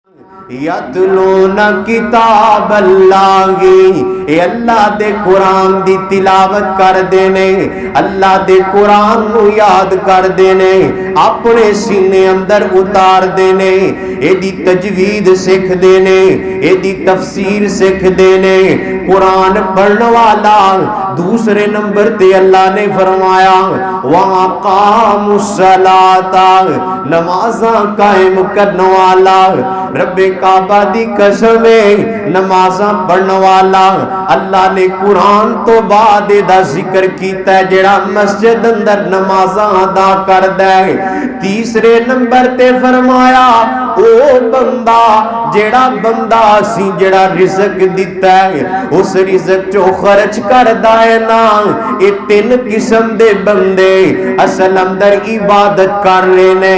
یتلون کتاب اللہ، اے اللہ دے قرآن دی تلاوت کر دینے، اللہ دے قرآن نو یاد کر دینے، اپنے سینے اندر اتار دینے، اے دی تجوید سکھ دینے، اے دی تفسیر سکھ دینے۔ قرآن پڑھنے والا دوسرے نمبر تے اللہ نے فرمایا وَأَقَامُوا الصَّلَاةَ، نمازاں قائم کرنے والا، رب کعبہ دی قسم نمازاں پڑھنے والا۔ اللہ نے قرآن تو بعد دا ذکر کیتا ہے جڑا مسجد اندر نمازاں ادا کردا ہے۔ تیسرے نمبر تے فرمایا او بندہ جڑا بندہ سی جڑا رزق دیتا ہے اس رزق چو خرچ کردا ہے نا۔ اے تین قسم دے بندے اصل اندر عبادت کر رہے نے۔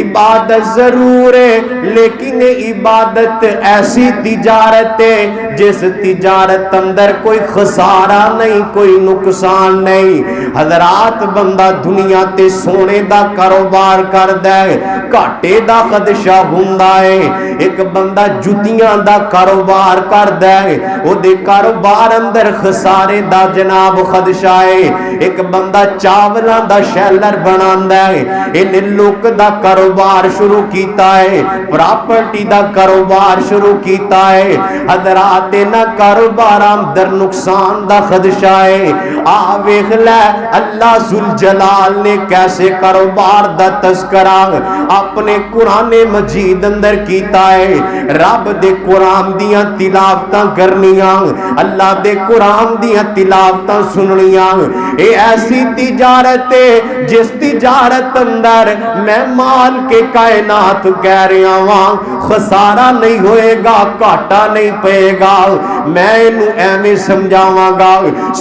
عبادت ضرور ہے لیکن عبادت ایسی تجارت ہے جس تجارت اندر کوئی خسارہ نہیں، کوئی نقصان نہیں۔ حضرات بندہ دنیا تے سونے دا کاروبار کردا ہے، گھاٹے دا خدشہ ہوندا ہے۔ ایک بندہ جتیاں دا کاروبار کردا ہے، او دے کاروبار اندر خسارے دا جناب خدشہ ہے۔ ایک بندہ چاولاں دا شیلر بناندا ہے، ان لوک دا کاروبار شروع کیتا ہے، پراپرٹی دا کاروبار شروع کیتا ہے۔ حضرات نہ کاروبار اندر نقصان دا خدشہ ہے۔ آ ویکھ لے اللہ ذوالجلال نے کیسے کاروبار دا تذکرہ اپنے قرآن مجید اندر کیتا ہے۔ رب دے قرآن دیاں تلاوتاں کرنیاں، اللہ دے قرآن دیاں تلاوتاں سننیاں، اے ایسی تجارت ہے جس تجارت اندر میں مال کے کائنات کہہ رہا ہوں خسارہ نہیں ہوئے گا، گھاٹا نہیں پئے گا۔ میں انہوں ایویں سمجھاواں گا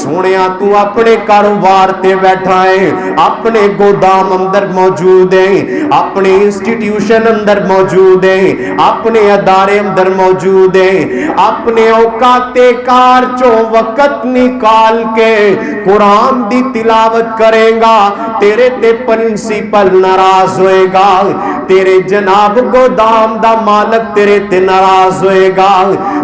سونیا تو اپنے کاروبار تے بیٹھا ہے، اپنے گودام اندر موجود ہے، اپنے انسٹیٹیوشن اندر موجود ہے، اپنے ادارے اندر موجود ہے، اپنے اوقات کار چو وقت نکال کے قرآن دی تلاوت کرے گا، تیرے تے پرنسپل ناراض ہوئے گا، تیرے جناب گودام دا مالک تیرے تے ناراض ہوئے گا۔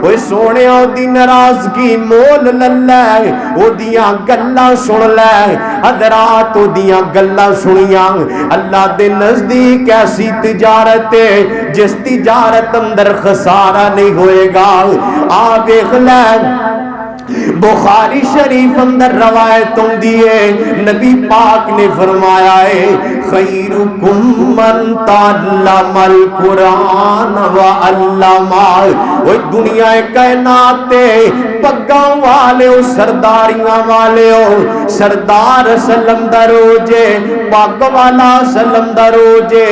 وہ سونے او دی ناراضگی مول للے، او دیاں گلاں سن لے۔ حضرات او دیاں گلاں سنیاں، اللہ دے نزدیک ایسی تجارت ہے جس تجارت اندر خسارہ نہیں ہوئے گا۔ آ دیکھ لے بخاری شریف اندر روایتوں دیئے نبی پاک نے فرمایا ہے خیرکم من تعلم القرآن وعلمہ۔ وہ دنیا کائنات پگاں والے ہو، سرداریاں والے ہو، سردار سلم دروجے، پاک والا سلم دروجے،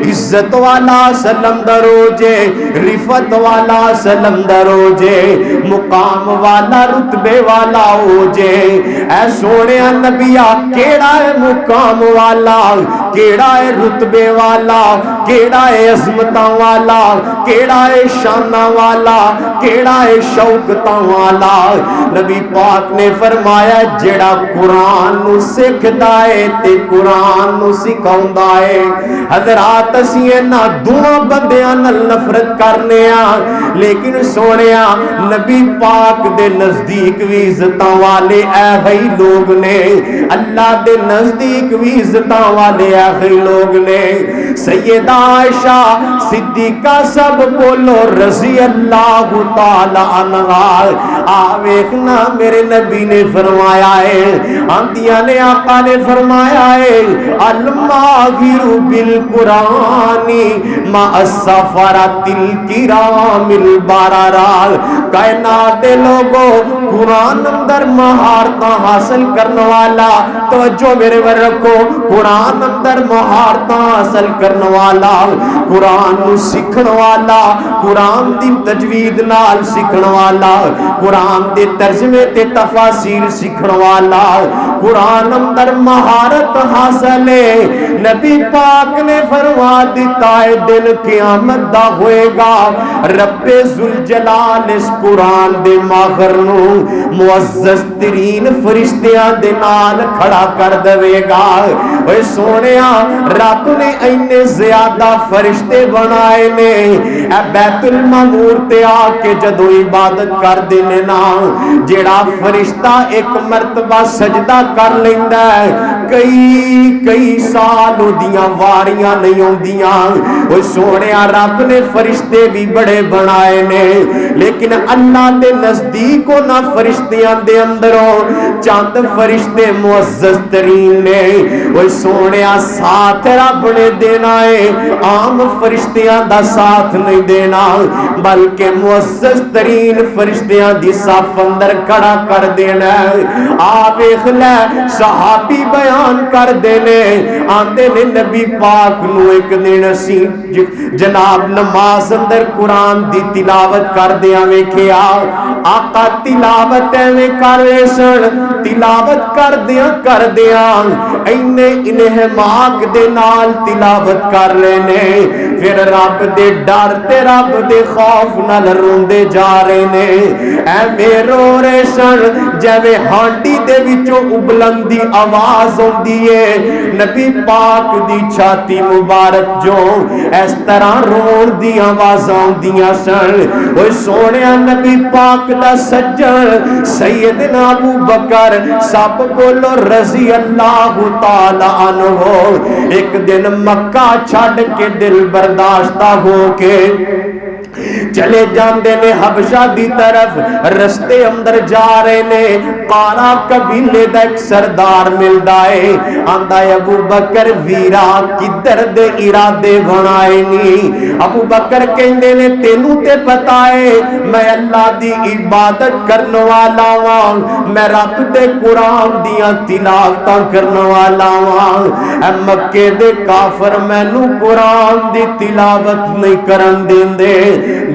عزت والا سلم دروجے، رفت والا سلم دروجے، مقام والا رتبے والا ہو جے۔ اے سونے نبیا کیڑا ہے مقام والا، کیڑا ہے رتبے والا، کیڑا ہے عظمتاں والا، کیڑا ہے شاناں والا، کیڑا ہے شوکتاں والا۔ نبی پاک نے فرمایا جڑا قرآن نو سکھدا ہے تے قرآن نو سکھاوندا ہے۔ حضرات اسی انہاں دوواں بندیاں نال نفرت کرنے ہاں، لیکن سونیا نبی پاک دے نزدیک بھی عزتاں والے ایہی لوگ نے، اللہ دے نزدیک بھی عزتاں والے ایہی لوگ نے۔ سیدہ عائشہ صدیقہ سب بولو رضی اللہ تعالی عنہا۔ آویکھنا میرے نبی نے فرمایا ہے، آندیاں نے آقا نے فرمایا ہے الماہر بالقرآن ما السفرۃ الکرام البررہ۔ کائنات دے لوگوں قرآن اندر مہارتاں حاصل کرنے والا، توجہ میرے ور رکھو، قرآن اندر مہارتاں حاصل کرنے والا، قرآن نو سکھن والا، قرآن دی تجوید نال نال سکھن والا، قرآن دے ترجمے تے تفاسیر سکھن والا، قرآن اندر مہارت حاصل ہے۔ نبی پاک نے فرما دیتا ہے دن قیامت دا ہوئے گا، رب ذوالجلال اس قرآن دے ماہر نو معزز ترین فرشتیاں دے نال کھڑا کر دے گا۔ اوے سونیا رب نے اینے زیادہ فرشتے بنائے نے، اے بیت المعمور تے آ کے جدو عبادت کر دینے نا، جیڑا فرشتہ ایک مرتبہ سجدہ کر لیندا ہے کئی سال دیاں واریاں نہیں ہوندیاں۔ اوے سونیا رب نے فرشتے بھی بڑے بنائے نے، لیکن اللہ دے نزدیک نہ فرشتیاں دے اندروں چند فرشتے معزز ترین نے۔ اوے سونیا ساتھ رب نے دینا ہے، عام فرشتیاں دا ساتھ نہیں دینا، بلکہ معزز ترین فرشتیاں دی صف اندر کھڑا کر دینا ہے۔ آپ ویکھ لے صحابی بیان کر دینے آندے نے نبی پاک نو ایک دن اسی جناب نماز اندر قرآن دی تلاوت کر دیاں ویکھیا، آقا تلاوت ایویں کر رہے سن، تلاوت کر دیاں انہیں ماک دے نال تلاوت کر لینے، پھر رب دے ڈر تے رب دے خوف نال روندے جا رہے نے، ایویں رو رہے سن جویں ہانڈی دے وچوں ابلندی آواز ہوندی ہے، نبی پاک دی چھاتی مبارک جو اس طرح رون دی آواز ہوندیاں سن۔ اوے سونیا نبی پاک دا سجن سیدنا ابو بکر سب بولو رضی اللہ تعالی عنہ، ایک دن مکہ چھڑ کے دل برداشتہ ہو کے چلے جاندے نے حبشہ دی طرف، رستے اندر جا رہے نے، قارا قبیلے دا ایک سردار ملدا ہے، آندا ہے ابو بکر ویرا کدھر دے ارادے بنائے نی؟ ابو بکر کہندے نے تینوں تے پتہ ہے میں اللہ دی عبادت کرن والا واں، میں رب دے قرآن دیاں تلاوتاں کرن والا واں، اے مکے دے کافر مینوں قرآن دی تلاوت نہیں کرن دیندے،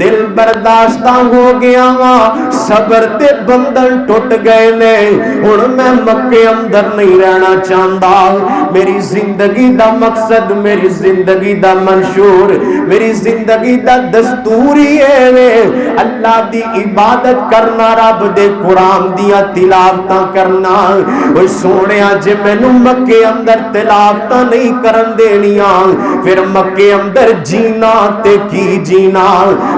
دل برداشتہ ہو گیا وہاں، صبر تے بندن ٹوٹ گئے نے، ہن میں مکے اندر نہیں رہنا چاہتا، میری زندگی دا مقصد، میری زندگی دا منشور، میری زندگی دا دستور ہی ہے اللہ دی عبادت کرنا، رب دے قرآن دیا تلاوتاں کرنا۔ وہ سونیا جے مینوں مکے اندر تلاوتاں نہیں کرن دینیاں، پھر مکے اندر جینا تے کی جینا؟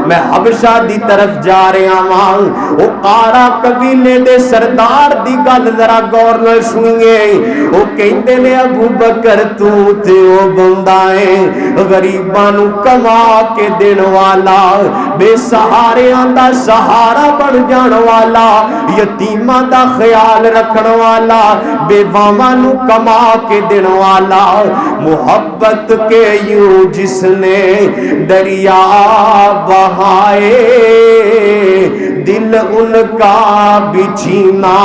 میں حبشہ دی طرف جا رہا ہاں۔ او قارا قبیلے دے سردار دی گل ذرا غور نال سنیے، او کہندے نے ابو بکر تو تے او بندہ ہے غریباں نو کما کے دین والا، بے سہاریاں دا سہارا بن جان والا، یتیماں دا خیال رکھن والا، بیواواں نو کما کے دین والا، محبت کے یوں جس نے دریا بہائے، دل ان کا بچھینا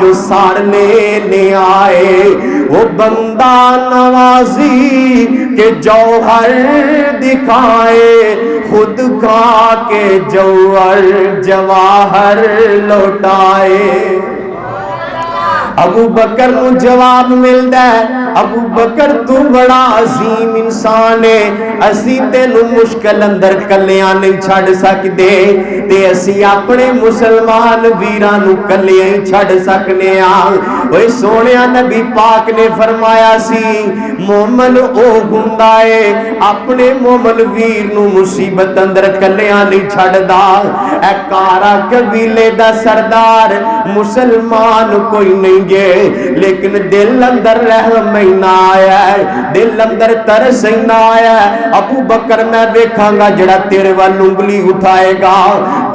جو سار لینے آئے، وہ بندہ نوازی کے جوہر دکھائے، خود کھا کے جوہر جواہر لوٹائے۔ ابو بکر نو جواب ملدا ہے، ابو بکر تو بڑا عظیم انسان ہے، اسی تینو مشکل اندر کلیاں نہیں چھڑ سکدے، تے اسی اپنے مسلمان ویراں نو کلیاں ہی چھڑ سکنے ہاں۔ اوے سونیا نبی پاک نے فرمایا سی مومن او ہوندا ہے اپنے مومن ویر نو مصیبت اندر کلیاں نہیں چھڑدا۔ اے کارا قبیلے دا سردار مسلمان کوئی نہیں گے، لیکن دل اندر رحم ہی نہ آیا ہے، دل اندر ترس ہی نہ آیا ہے۔ ابو بکر میں دیکھاں گا جڑا تیرے وال انگلی اٹھائے گا،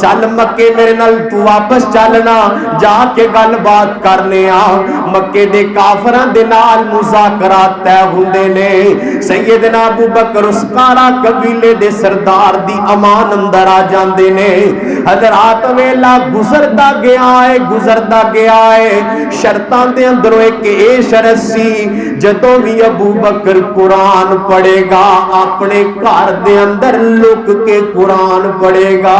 چل مکے میرے نال تو واپس چلنا، جا کے گل بات کرنے آ۔ مکے دے کافراں دے نال مذاکرات طے ہوندے نے، سیدنا ابو بکر اس کارا قبیلے دے سردار دی امان اندر آ جاندے نے۔ حضرات ویلا گزردا گیا ہے، شرطاں دے اندروں ایک اے شرط سی، جدوں بھی ابو بکر قرآن پڑھے گا اپنے گھر دے اندر لک کے قرآن پڑھے گا۔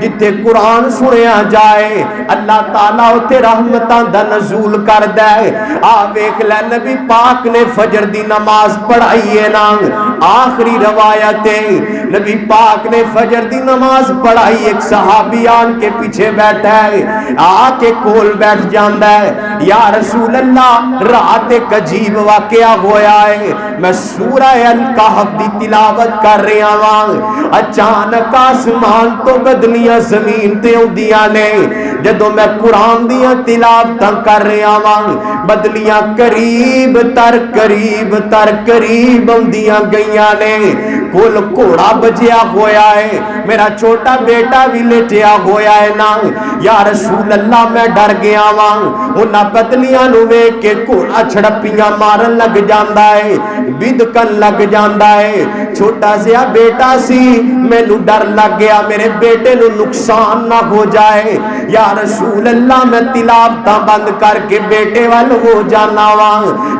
جتھے قرآن سنیا جائے اللہ تعالیٰ اتھے رحمتاں دا نزول کر دے. ویکھ لے نبی پاک نے فجر دی نماز پڑھائی ہے نا, آخری روایت ہے نبی پاک نے فجر دی نماز پڑھائی, ایک صحابی آن کے پیچھے بیٹھا ہے, آ کے کول بیٹھ جاندا ہے, یا رسول اللہ رات ایک عجیب واقعہ ہویا ہے, میں سورہ الکہف دی تلاوت کر رہا ہاں, اچانک آسمان تو بدلیاں زمین تے اوندیاں نے, جدوں میں قرآن دیاں تلاوتاں کر رہا ہاں بدلیاں قریب تر قریب اوندیاں گئیاں نے, کول گھوڑا بجیا ہویا ہے, میرا چھوٹا بیٹا بھی لٹیا ہویا ہے نا, یا رسول اللہ میں ڈر گیا ہاں, انہاں بدلیاں نو ویکھ کے گھوڑا چھڑپیاں مارن لگ جاندا ہے, بدکن لگ جاندا ہے, چھوٹا سا بیٹا سی مینوں ڈر لگ گیا میرے بیٹے نو نقصان نہ ہو جائے, یا رسول اللہ میں تلاوتاں بند کر کے بیٹے وال ہو جانا وا,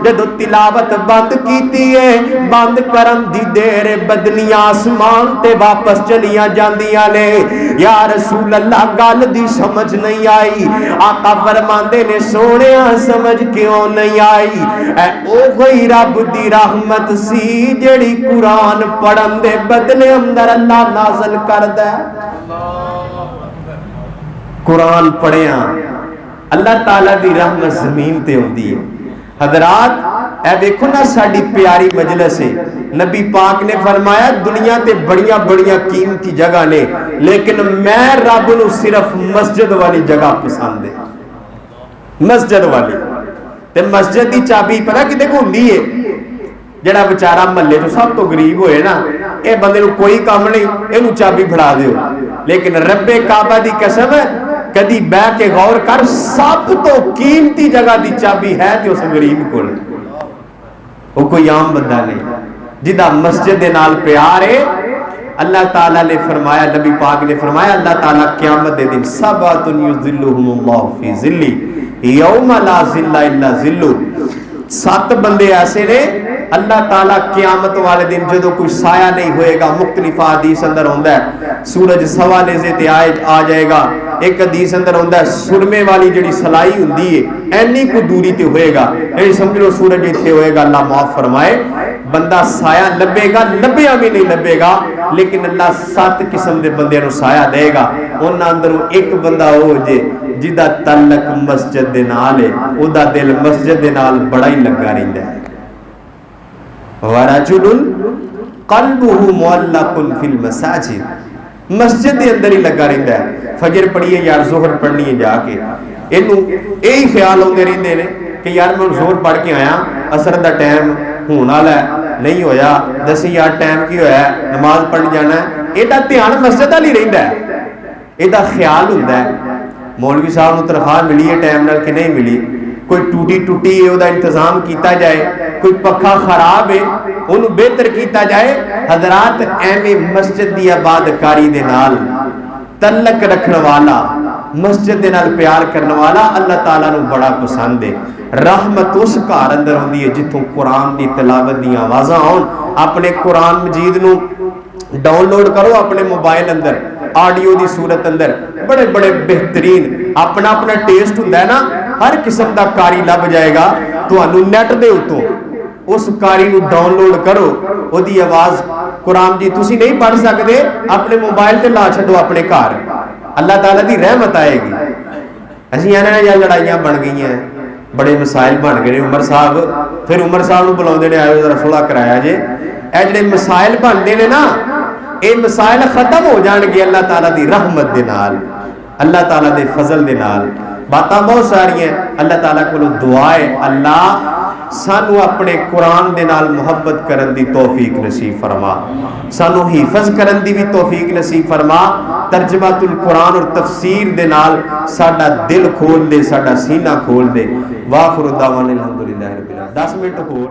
جدوں تلاوت بند کیتی ہے بند کرن دی دیر بدلیاں آسمان تے واپس چلیاں جاندیاں نے, یا رسول اللہ گل دی سمجھ نہیں آئی, آقا فرماندے نے سونیا سمجھ کیوں نہیں آئی, اے او ہوئی رب دی رحمت سی جڑی قرآن پڑھن دے بدلے اندر اللہ نازل کردا ہے. قرآن پڑھیاں اللہ تعالیٰ دی رحمت زمین تے ہوندی ہے. حضرات اے دیکھو نا ساڈی پیاری مجلس ہے, نبی پاک نے فرمایا دنیا تے بڑیاں بڑیاں قیمتی جگہ نے, لیکن میں رب نو صرف مسجد والی جگہ پسند ہے, مسجد والی. تے مسجد دی چابی پتہ کتے کو ہوندی ہے, جڑا بیچارہ محلے تو سب تو غریب ہوئے نا, اے بندے نو کوئی کام نہیں, اینو چابی پھڑا دیو, لیکن رب کعبہ دی قسم ہے کدی بہ کے غور کر سب تو قیمتی جگہ دی چابی ہے تے اس غریب کول, وہ کوئی عام بندہ نہیں جدا مسجد دے نال پیار ہے. اللہ تعالیٰ نے فرمایا, نبی پاک نے فرمایا اللہ تعالیٰ قیامت دے دن سبعۃ یظلھم اللہ فی ظلہ یوم لا ظل الا ظلہ, 7 بندے ایسے نے اللہ تعالیٰ قیامت والے دن جدو کوئی سایہ نہیں ہوئے گا, مختلف حدیث اندر ہوندہ ہے سورج سوا نیزے تے آ جائے گا, ایک حدیث اندر ہوندہ ہے سرمے والی جڑی سلائی ہوندی ہے اینی کو دوری تے ہوئے گا, یعنی سمجھ لو سورج اتنے ہوئے گا, اللہ معاف فرمائے, بندہ سایہ لبے گا, لبیا بھی نہیں لبے گا, لیکن اللہ 7 قسم دے بندے نو سایہ دے گا. انہاں اندروں ایک بندہ ہو جے جدا تعلق مسجد دے نال ہے, او دا دل مسجد دے نال بڑا ہی لگا رہندا ہے. وَرَجُلٌ قَلْبُهُ مُعَلَّقٌ فِي الْمَسَاجِدِ, مسجد دے اندر ہی لگا رہندا ہے. فجر پڑھیے یار ظہر پڑھنی ہے جا کے, اینو یہی خیال ہوندے رہندے نے کہ یار میں ظہر پڑھ کے آیا, اثر دا ٹائم ہون والا ہے, نہیں ہویا, دسی یار ٹائم کی ہویا ہے, نماز پڑھ جانا ہے, ایڈا دھیان مسجد والی رہندا ہے, ایڈا خیال ہوندا ہے مولوی صاحب نو تنخواہ ملی ہے ٹائم نال کہ نہیں ملی, کوئی ٹوٹی ہے دا انتظام کیتا جائے, کوئی پکھا خراب ہے انہوں بہتر کیتا جائے. حضرات ایویں مسجد دی آبادکاری دے نال تعلق رکھنے والا, مسجد دے نال پیار کرنے والا اللہ تعالیٰ نو بڑا پسند ہے. رحمت اس گھر اندر ہوندی ہے جتوں قرآن دی تلاوت دی آوازاں آن. اپنے قرآن مجید نو ڈاؤن لوڈ کرو اپنے موبائل اندر, آڈیو دی صورت اندر, بڑے بڑے بہترین اپنا اپنا ٹیسٹ ہوندا ہے نا, ہر قسم دا کاری لب جائے گا تانوں نیٹ دے اتوں, اس کاری نو ڈاؤن لوڈ کرو, او دی آواز قرآن جی تسی نہیں پڑھ سکتے اپنے موبائل تے لا چھڈو اپنے گھر, اللہ تعالیٰ دی رحمت آئے گی. اسی آنے یا لڑائیاں بن گئی ہیں, بڑے مسائل بن گئے. عمر صاحب پھر عمر صاحب نو بلاؤندے نے, آئے ذرا صلح کرایا جے, اے جڑے مسائل بنتے نے نا اے مسائل ختم ہو جان گے اللہ تعالیٰ دی رحمت دے نال, اللہ تعالیٰ دے فضل دے نال. باتاں بہت ساری ہیں, اللہ تعالیٰ کو دعا ہے اللہ سانو اپنے قرآن دے نال محبت کرن دی توفیق نصیب فرما, سانو حفظ کرن دی بھی توفیق نصیب فرما, ترجمہ القرآن اور تفسیر دے نال ساڈا دل کھول دے, ساڈا سینہ کھول دے. واخر دعوانا الحمدللہ رب العالمین. 10 منٹ ہور